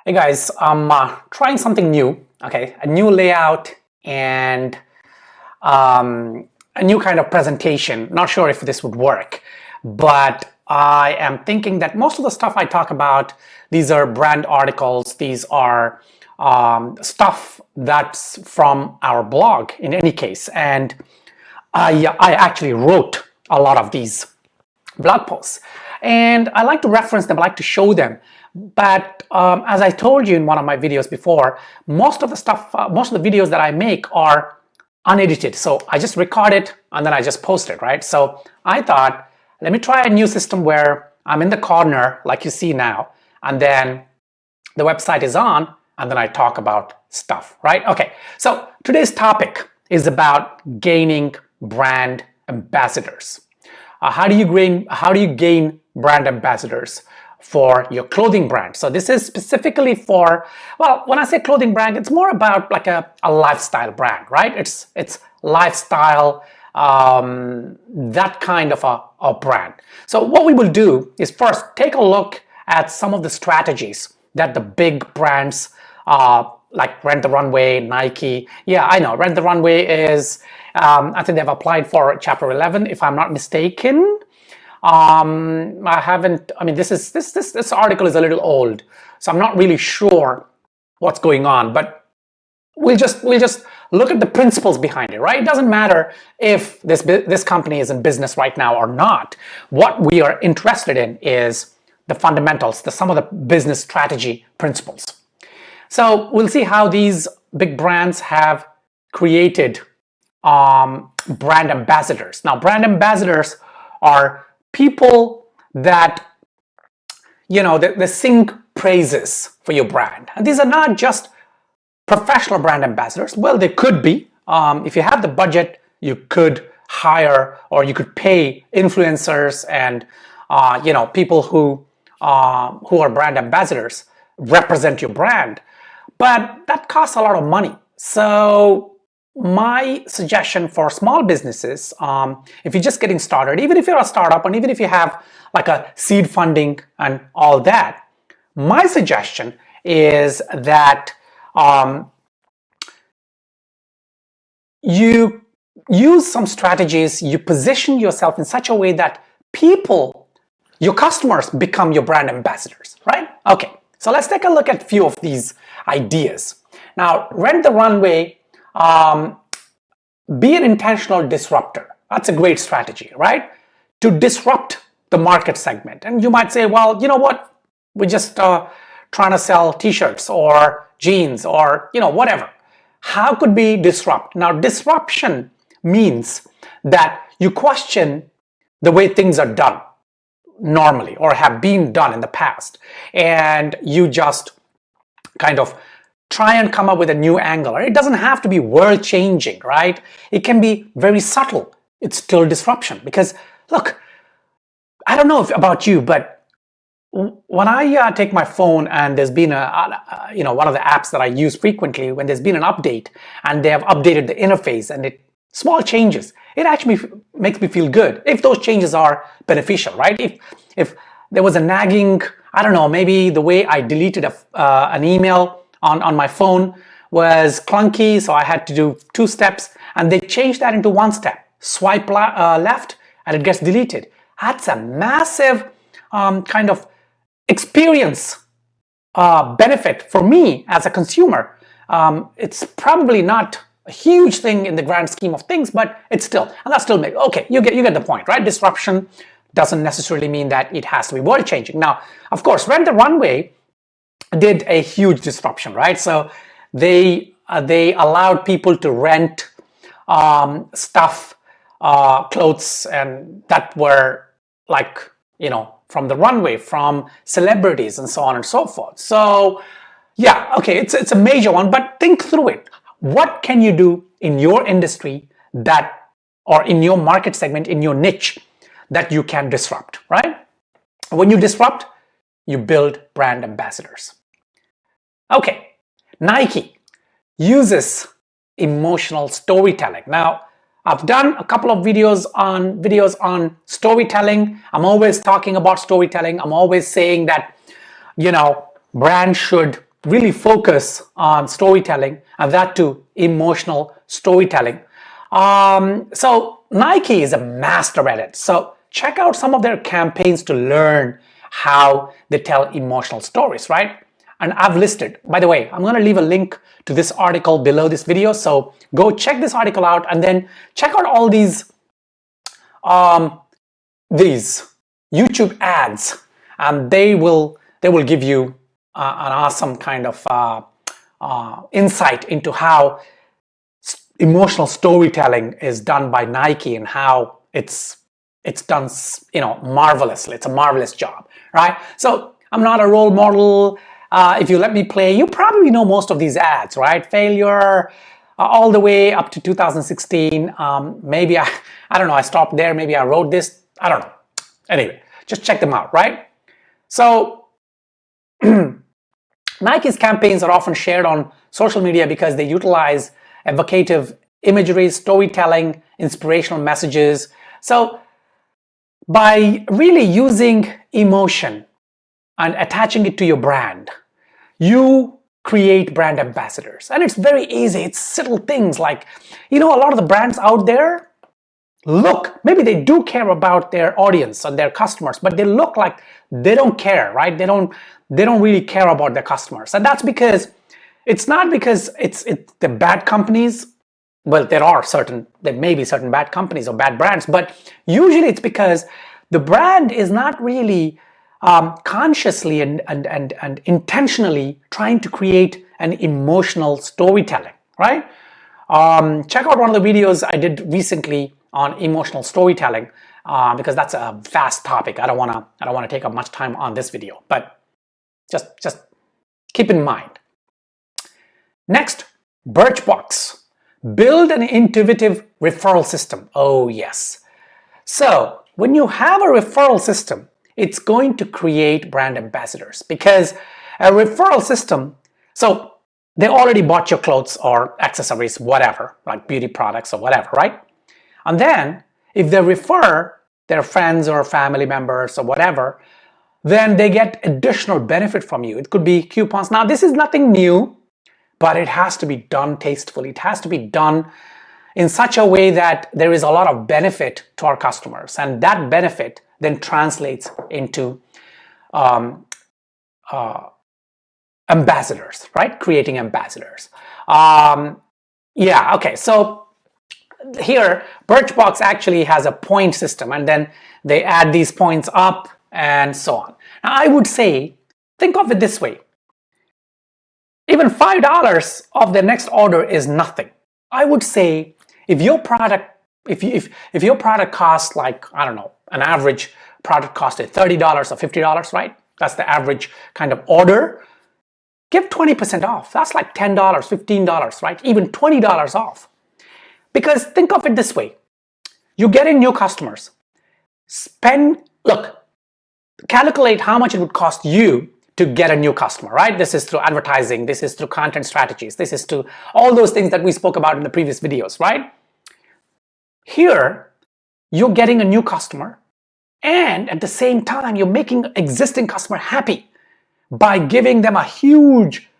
Hey guys, I'm trying something new, okay, a new layout and a new kind of presentation. Not sure if this would work, but I am thinking that most of the stuff I talk about, these are brand articles, these are stuff that's from our blog in any case, and I actually wrote a lot of these blog posts and I like to reference them, I like to show them. But as I told you in one of my videos before, most of the stuff, most of the videos that I make are unedited. So I just record it and then I just post it, right? So I thought, let me try a new system where I'm in the corner like you see now, and then the website is on and then I talk about stuff, right? Okay, so today's topic is about gaining brand ambassadors. How do you gain brand ambassadors for your clothing brand? So this is specifically for, well, when I say clothing brand, it's more about like a lifestyle brand, right? It's lifestyle, that kind of a brand. So what we will do is first take a look at some of the strategies that the big brands like Rent the Runway, Nike. Yeah, I know, Rent the Runway is, I think they've applied for Chapter 11, if I'm not mistaken. I haven't, I mean, this article is a little old, so I'm not really sure what's going on, but we'll just look at the principles behind it, right? It doesn't matter if this company is in business right now or not. What we are interested in is the fundamentals, some of the business strategy principles. So we'll see how these big brands have created brand ambassadors. Now, brand ambassadors are people that, you know, they sing praises for your brand. And these are not just professional brand ambassadors. Well, they could be. If you have the budget, you could hire or you could pay influencers and you know, people who are brand ambassadors represent your brand. But that costs a lot of money. So my suggestion for small businesses, if you're just getting started, even if you're a startup and even if you have like a seed funding and all that, my suggestion is that you use some strategies, you position yourself in such a way that people, your customers, become your brand ambassadors, right? Okay, so let's take a look at a few of these ideas. Now, Rent the Runway, be an intentional disruptor. That's a great strategy, right? To disrupt the market segment. And you might say, well, you know what? We're just trying to sell t-shirts or jeans or, you know, whatever. How could we disrupt? Now, disruption means that you question the way things are done normally or have been done in the past. And you just kind of try and come up with a new angle. It doesn't have to be world-changing, right? It can be very subtle. It's still disruption because, look, I don't know about you, but when I take my phone and there's been you know, one of the apps that I use frequently, when there's been an update and they have updated the interface and small changes, it actually makes me feel good if those changes are beneficial, right? If there was a nagging, I don't know, maybe the way I deleted an email on my phone was clunky, so I had to do 2 steps, and they changed that into 1 step. Swipe left and it gets deleted. That's a massive kind of experience benefit for me as a consumer. It's probably not a huge thing in the grand scheme of things, but it's still, and that still makes, okay, you get the point, right? Disruption doesn't necessarily mean that it has to be world changing. Now, of course, Rent the Runway did a huge disruption, right? So they allowed people to rent stuff, clothes, and that were like, you know, from the runway, from celebrities and so on and so forth. So yeah, okay, it's a major one, but think through it. What can you do in your industry that, or in your market segment, in your niche, that you can disrupt, right? When you disrupt, you build brand ambassadors. Okay, Nike uses emotional storytelling. Now, I've done a couple of videos on storytelling. I'm always talking about storytelling. I'm always saying that, you know, brands should really focus on storytelling, and that too, emotional storytelling. So Nike is a master at it. So check out some of their campaigns to learn how they tell emotional stories, right? And I've listed, by the way, I'm going to leave a link to this article below this video. So go check this article out and then check out all these YouTube ads, and they will give you an awesome kind of insight into how emotional storytelling is done by Nike and how it's done, marvelously. It's a marvelous job, right? So I'm not a role model. If you let me play, you probably know most of these ads, right? Failure, all the way up to 2016. Maybe I don't know, I stopped there. Maybe I wrote this. I don't know. Anyway, just check them out, right? So Nike's campaigns are often shared on social media because they utilize evocative imagery, storytelling, inspirational messages. So by really using emotion and attaching it to your brand, you create brand ambassadors. And it's very easy. It's little things like, a lot of the brands out there, maybe they do care about their audience and their customers, but they look like they don't care, right? They don't really care about their customers. And that's because it's not because it's the bad companies. Well, there may be certain bad companies or bad brands, but usually it's because the brand is not really consciously and intentionally trying to create an emotional storytelling, right? Check out one of the videos I did recently on emotional storytelling because that's a vast topic. I don't want to take up much time on this video, but just keep in mind. Next, Birchbox. Build an intuitive referral system. Oh yes. So when you have a referral system, it's going to create brand ambassadors, because a referral system, so they already bought your clothes or accessories, whatever, like beauty products or whatever, right? And then if they refer their friends or family members or whatever, then they get additional benefit from you. It could be coupons. Now, this is nothing new, but it has to be done tastefully. It has to be done in such a way that there is a lot of benefit to our customers, and that benefit then translates into ambassadors, right? Creating ambassadors. Okay. So here, Birchbox actually has a point system, and then they add these points up and so on. Now, I would say, think of it this way. Even $5 of the next order is nothing. I would say if your product, if your product costs, like, I don't know, an average product costed $30 or $50, right? That's the average kind of order. Give 20% off. That's like $10, $15, right? Even $20 off. Because think of it this way. You're getting new customers. Calculate how much it would cost you to get a new customer, right? This is through advertising. This is through content strategies. This is through all those things that we spoke about in the previous videos, right? Here, you're getting a new customer, and at the same time, you're making existing customer happy by giving them a huge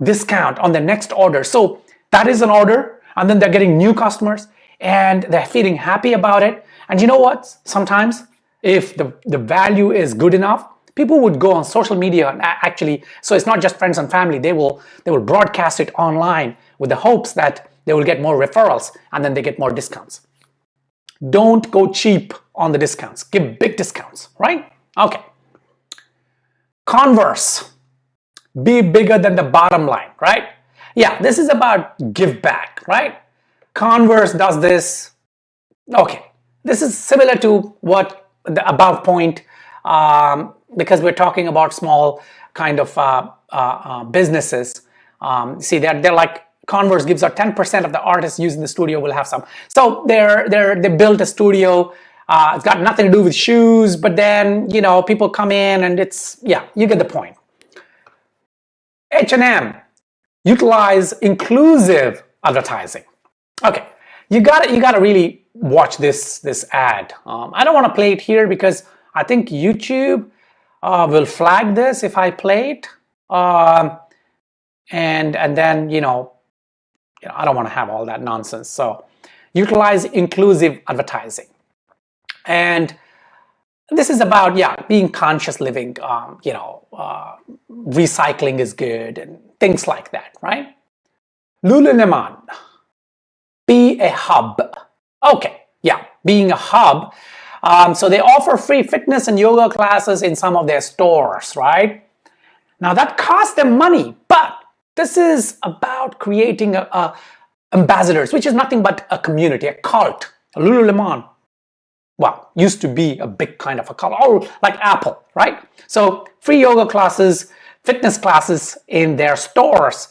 discount on the next order. So that is an order, and then they're getting new customers, and they're feeling happy about it. And you know what? Sometimes, if the value is good enough, people would go on social media and actually, so it's not just friends and family, they will broadcast it online with the hopes that they will get more referrals and then they get more discounts. Don't go cheap on the discounts. Give big discounts, right? Okay. Converse. Be bigger than the bottom line, right? Yeah, this is about give back, right? Converse does this. Okay. This is similar to what the above point, because we're talking about small kind of businesses. See, they're like, Converse gives out 10% of the artists using the studio will have some. So they built a studio. It's got nothing to do with shoes, but then, people come in and you get the point. H&M, utilize inclusive advertising. Okay, you gotta really watch this ad. I don't want to play it here because I think YouTube will flag this if I play it. and then, I don't want to have all that nonsense. So utilize inclusive advertising. And this is about, being conscious living, recycling is good and things like that, right? Lululemon, be a hub. Okay, being a hub. So they offer free fitness and yoga classes in some of their stores, right? Now that costs them money, but this is about creating ambassadors, which is nothing but a community, a cult. Lululemon, used to be a big kind of a cult, like Apple, right? So free yoga classes, fitness classes in their stores.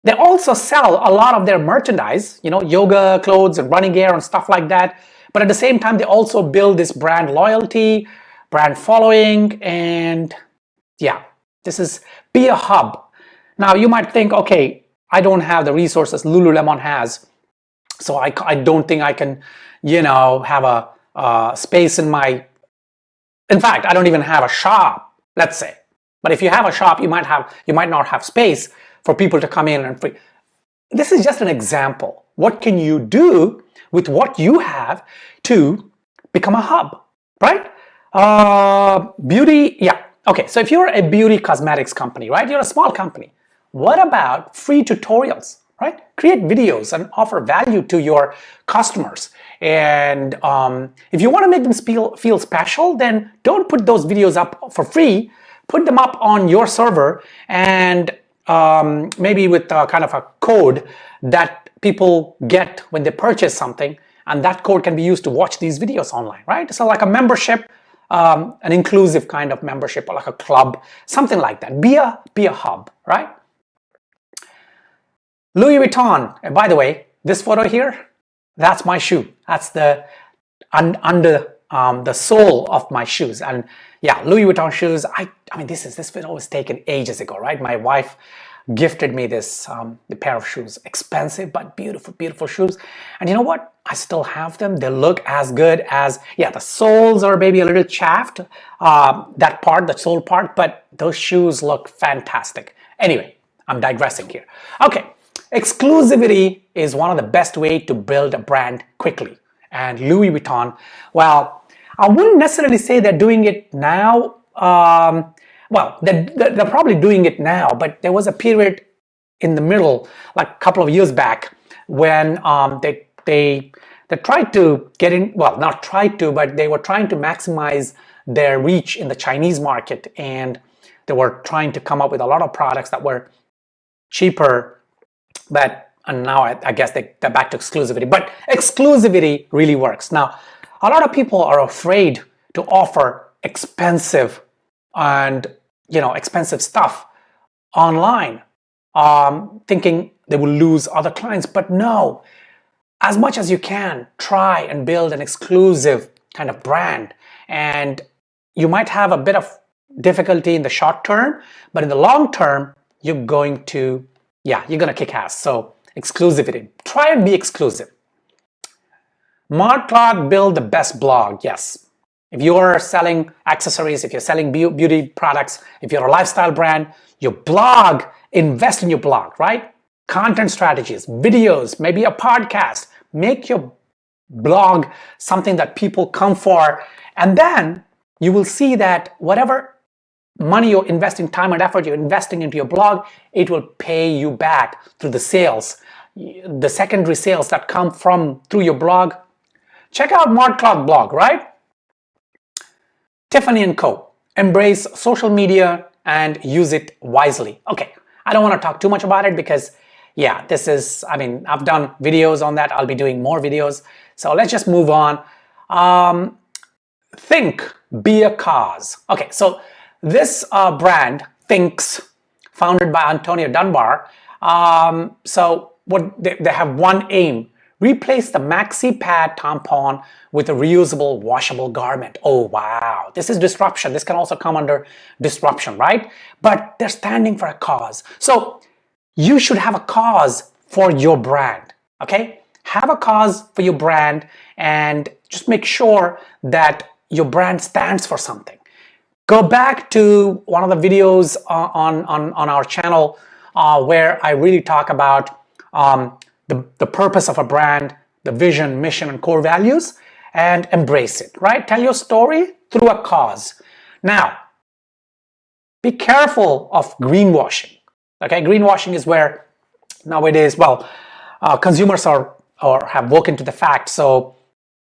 They also sell a lot of their merchandise, yoga clothes and running gear and stuff like that. But at the same time, they also build this brand loyalty, brand following, and this is be a hub. Now you might think, okay, I don't have the resources Lululemon has, so I don't think I can, have a space in my. In fact, I don't even have a shop, let's say. But if you have a shop, you might not have space for people to come in and free. This is just an example. What can you do with what you have to become a hub, right? Beauty, okay, so if you're a beauty cosmetics company, right, you're a small company, what about free tutorials, right? Create videos and offer value to your customers. And if you want to make them feel special, then don't put those videos up for free. Put them up on your server, and maybe with kind of a code that people get when they purchase something, and that code can be used to watch these videos online, right? So like a membership, an inclusive kind of membership, or like a club, something like that. Be a hub, right? Louis Vuitton, and by the way, this photo here, that's my shoe. That's the under the sole of my shoes. And Louis Vuitton shoes. I mean, this photo was taken ages ago, right? My wife gifted me this the pair of shoes. Expensive but beautiful, beautiful shoes. And you know what? I still have them. They look as good as, the soles are maybe a little chaffed, that part, the sole part, but those shoes look fantastic. Anyway, I'm digressing here. Okay, exclusivity is one of the best way to build a brand quickly. And Louis Vuitton, well, I wouldn't necessarily say they're doing it now. They're probably doing it now, but there was a period in the middle, like a couple of years back, when they tried to get in, not tried to, but they were trying to maximize their reach in the Chinese market, and they were trying to come up with a lot of products that were cheaper, and now I guess they're back to exclusivity. But exclusivity really works. Now, a lot of people are afraid to offer expensive and expensive stuff online, thinking they will lose other clients. But no, as much as you can, try and build an exclusive kind of brand. And you might have a bit of difficulty in the short term, but in the long term, you're going to kick ass. So exclusivity, try and be exclusive. Mark Clark build the best blog. Yes, if you're selling accessories, if you're selling beauty products, if you're a lifestyle brand, your blog, invest in your blog, right? Content strategies, videos, maybe a podcast. Make your blog something that people come for, and then you will see that whatever money you're investing, time and effort you're investing into your blog, it will pay you back through the sales, the secondary sales that come through your blog. Check out Mark Clark blog, right? Tiffany & Co. Embrace social media and use it wisely. Okay, I don't want to talk too much about it because this is, I've done videos on that. I'll be doing more videos. So let's just move on. Think, be a cause. Okay, so this brand, Thinks, founded by Antonio Dunbar. So what they have one aim: replace the maxi pad tampon with a reusable washable garment. Oh wow, this is disruption. This can also come under disruption, right? But they're standing for a cause. So you should have a cause for your brand, okay? Have a cause for your brand and just make sure that your brand stands for something. Go back to one of the videos on our channel where I really talk about the purpose of a brand, the vision, mission, and core values, and embrace it, right? Tell your story through a cause. Now, be careful of greenwashing. Okay, greenwashing is where nowadays, well, consumers are or have woken to the fact, so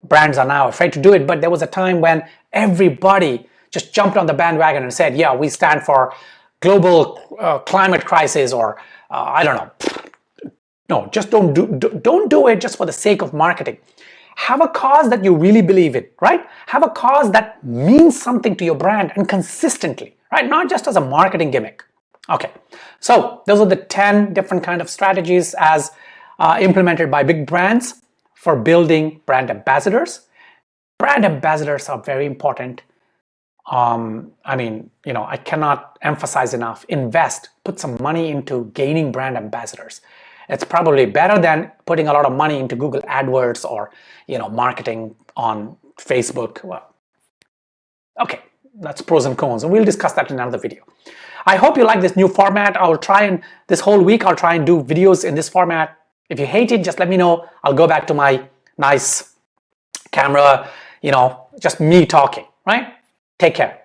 brands are now afraid to do it. But there was a time when everybody just jumped on the bandwagon and said, yeah, we stand for global climate crisis, or I don't know. No, just don't do it just for the sake of marketing. Have a cause that you really believe in, right? Have a cause that means something to your brand, and consistently, right? Not just as a marketing gimmick. Okay, so those are the 10 different kind of strategies as implemented by big brands for building brand ambassadors. Brand ambassadors are very important. I mean, I cannot emphasize enough. Invest, put some money into gaining brand ambassadors. It's probably better than putting a lot of money into Google AdWords or, marketing on Facebook. Well, okay, that's pros and cons, and we'll discuss that in another video. I hope you like this new format. This whole week, I'll try and do videos in this format. If you hate it, just let me know. I'll go back to my nice camera, just me talking, right? Take care.